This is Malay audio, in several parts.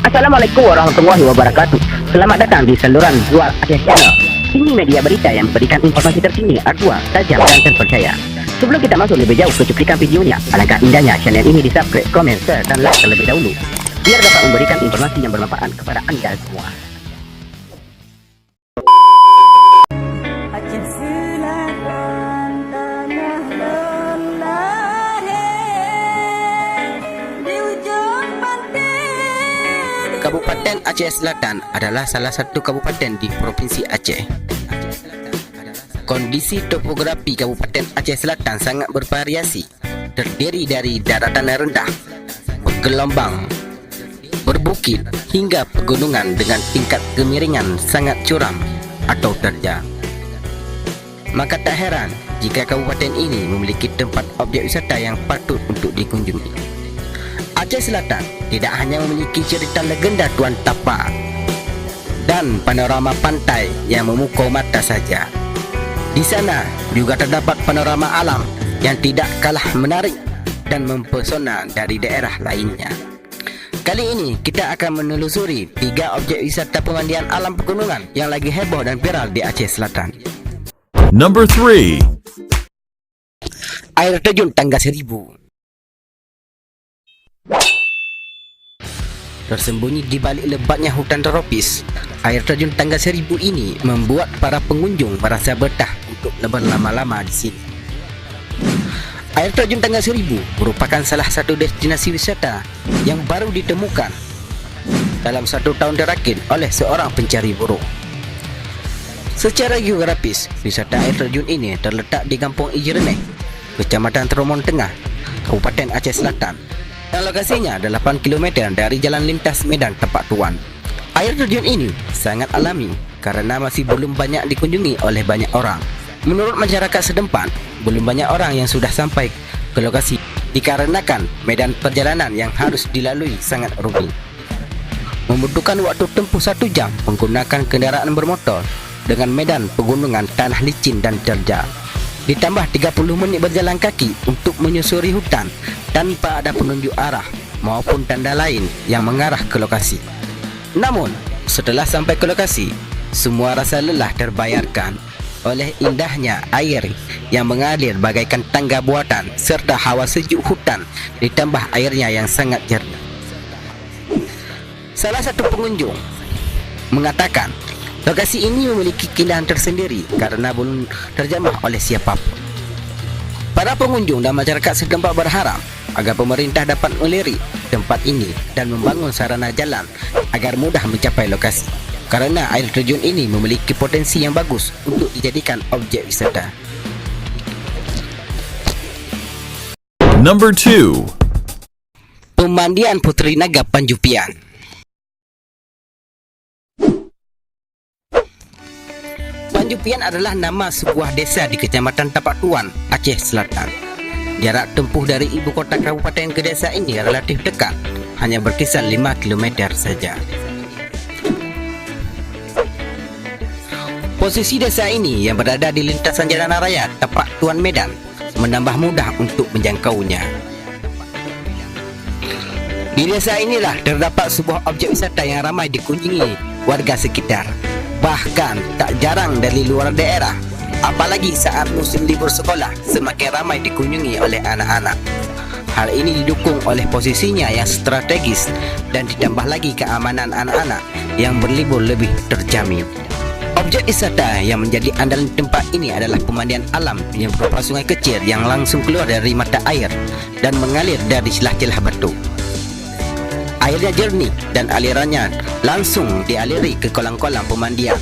Assalamualaikum warahmatullahi wabarakatuh. Selamat datang di saluran Zuar Aceh Channel. Ini media berita yang memberikan informasi terkini, aktual, tajam dan terpercaya. Sebelum kita masuk lebih jauh ke cuplikan videonya, alangkah indahnya channel ini di-subscribe, komen, share dan like terlebih dahulu, biar dapat memberikan informasi yang bermanfaat kepada anda semua. Aceh Selatan, tanah lelah, di ujung pantai. Kabupaten Aceh Selatan adalah salah satu kabupaten di Provinsi Aceh. Kondisi topografi Kabupaten Aceh Selatan sangat bervariasi, terdiri dari daratan rendah, bergelombang, berbukit hingga pegunungan dengan tingkat kemiringan sangat curam atau terjal. Maka tak heran jika kabupaten ini memiliki tempat objek wisata yang patut untuk dikunjungi. Aceh Selatan tidak hanya memiliki cerita legenda Tuan Tapa dan panorama pantai yang memukau mata saja. Di sana juga terdapat panorama alam yang tidak kalah menarik dan mempesona dari daerah lainnya. Kali ini kita akan menelusuri 3 objek wisata pemandian alam pegunungan yang lagi heboh dan viral di Aceh Selatan. Number 3. Air terjun Tangga Seribu. Tersembunyi di balik lebatnya hutan tropis, air terjun Tangga Seribu ini membuat para pengunjung merasa betah untuk berlama-lama di sini. Air terjun Tangga Seribu merupakan salah satu destinasi wisata yang baru ditemukan dalam 1 tahun terakhir oleh seorang pencari burung. Secara geografis, wisata air terjun ini terletak di Kampung Ijreneh, Kecamatan Tromon Tengah, Kabupaten Aceh Selatan, dan lokasinya 8 km dari jalan lintas Medan Tapak Tuan. Air terjun ini sangat alami karena masih belum banyak dikunjungi oleh banyak orang. Menurut masyarakat setempat, belum banyak orang yang sudah sampai ke lokasi dikarenakan medan perjalanan yang harus dilalui sangat rumit. Membutuhkan waktu tempuh 1 jam menggunakan kendaraan bermotor dengan medan pegunungan tanah licin dan terjal. Ditambah 30 menit berjalan kaki untuk menyusuri hutan tanpa ada penunjuk arah maupun tanda lain yang mengarah ke lokasi. Namun, setelah sampai ke lokasi, semua rasa lelah terbayarkan oleh indahnya air yang mengalir bagaikan tangga buatan serta hawa sejuk hutan ditambah airnya yang sangat jernih. Salah satu pengunjung mengatakan lokasi ini memiliki keindahan tersendiri karena belum terjamah oleh siapapun. Para pengunjung dan masyarakat setempat berharap agar pemerintah dapat melirik tempat ini dan membangun sarana jalan agar mudah mencapai lokasi, karena air terjun ini memiliki potensi yang bagus untuk dijadikan objek wisata. Number 2. Pemandian Puteri Naga Panjupian. Panjupian adalah nama sebuah desa di Kecamatan Tapak Tuan, Aceh Selatan. Jarak tempuh dari ibu kota kabupaten ke desa ini relatif dekat, hanya berkisar 5 km saja. Posisi desa ini yang berada di lintasan jalan raya Tapak Tuan Medan menambah mudah untuk menjangkaunya. Di desa inilah terdapat sebuah objek wisata yang ramai dikunjungi warga sekitar. Bahkan tak jarang dari luar daerah, apalagi saat musim libur sekolah, semakin ramai dikunjungi oleh anak-anak. Hal ini didukung oleh posisinya yang strategis dan ditambah lagi keamanan anak-anak yang berlibur lebih terjamin. Objek wisata yang menjadi andalan tempat ini adalah pemandian alam yang berupa sungai kecil yang langsung keluar dari mata air dan mengalir dari celah-celah batu. Airnya jernih dan alirannya langsung dialiri ke kolam-kolam pemandian.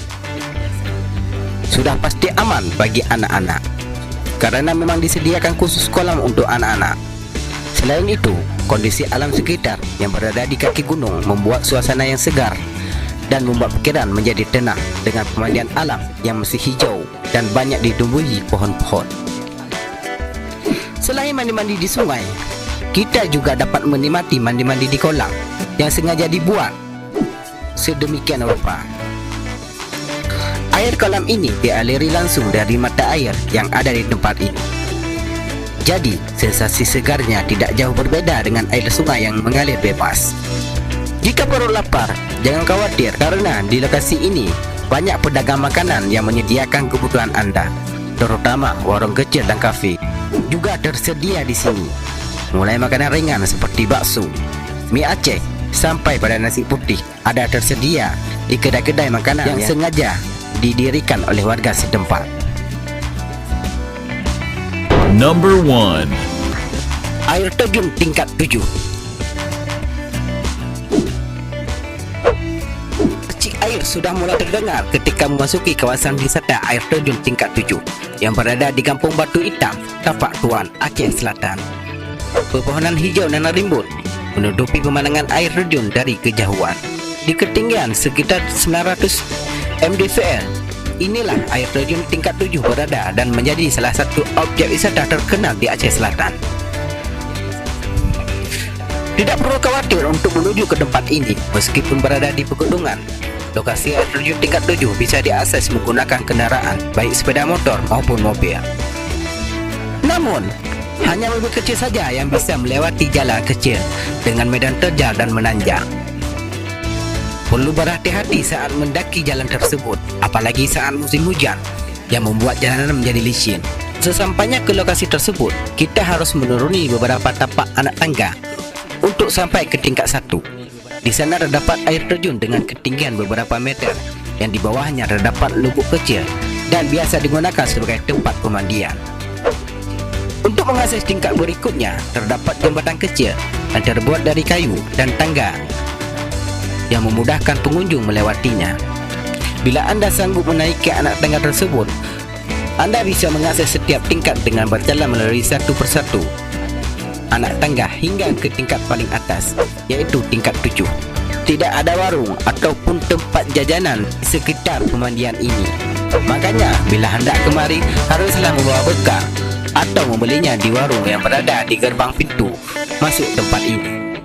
Sudah pasti aman bagi anak-anak karena memang disediakan khusus kolam untuk anak-anak. Selain itu, kondisi alam sekitar yang berada di kaki gunung membuat suasana yang segar dan membuat pikiran menjadi tenang dengan pemandian alam yang masih hijau dan banyak ditumbuhi pohon-pohon. Selain mandi-mandi di sungai, kita juga dapat menikmati mandi-mandi di kolam yang sengaja dibuat sedemikian rupa. Air kolam ini dialiri langsung dari mata air yang ada di tempat ini. Jadi, sensasi segarnya tidak jauh berbeda dengan air sungai yang mengalir bebas. Jika perut lapar, jangan khawatir karena di lokasi ini banyak pedagang makanan yang menyediakan kebutuhan anda, terutama warung kecil dan kafe. Juga tersedia di sini, mulai makanan ringan seperti bakso, mie Aceh, sampai pada nasi putih ada tersedia di kedai-kedai makanan yang sengaja didirikan oleh warga setempat. Number 1. Air terjun tingkat 7. Percik air sudah mulai terdengar ketika memasuki kawasan wisata air terjun tingkat 7 yang berada di Kampung Batu Hitam, Tapak Tuan, Aceh Selatan. Pepohonan hijau dan rimbun menutupi pemandangan air terjun dari kejauhan. Di ketinggian sekitar 900 mdpl, inilah air terjun tingkat 7 berada dan menjadi salah satu objek wisata terkenal di Aceh Selatan. Tidak perlu khawatir untuk menuju ke tempat ini meskipun berada di pegunungan. Lokasi air terjun tingkat 7 bisa diakses menggunakan kendaraan, baik sepeda motor maupun mobil. Namun, hanya mobil kecil saja yang bisa melewati jalan kecil dengan medan terjal dan menanjak. Perlu berhati-hati saat mendaki jalan tersebut, apalagi saat musim hujan yang membuat jalanan menjadi licin. Sesampainya ke lokasi tersebut, kita harus menuruni beberapa tapak anak tangga untuk sampai ke tingkat 1. Di sana terdapat air terjun dengan ketinggian beberapa meter yang di bawahnya terdapat lubuk kecil dan biasa digunakan sebagai tempat pemandian. Untuk mengakses tingkat berikutnya, terdapat jembatan kecil yang terbuat dari kayu dan tangga yang memudahkan pengunjung melewatinya. Bila anda sanggup menaiki anak tangga tersebut, anda bisa mengakses setiap tingkat dengan berjalan melalui satu persatu anak tangga hingga ke tingkat paling atas, yaitu tingkat 7. Tidak ada warung ataupun tempat jajanan di sekitar pemandian ini. Makanya bila hendak kemari, haruslah membawa bekal atau membelinya di warung yang berada di gerbang pintu masuk tempat ini.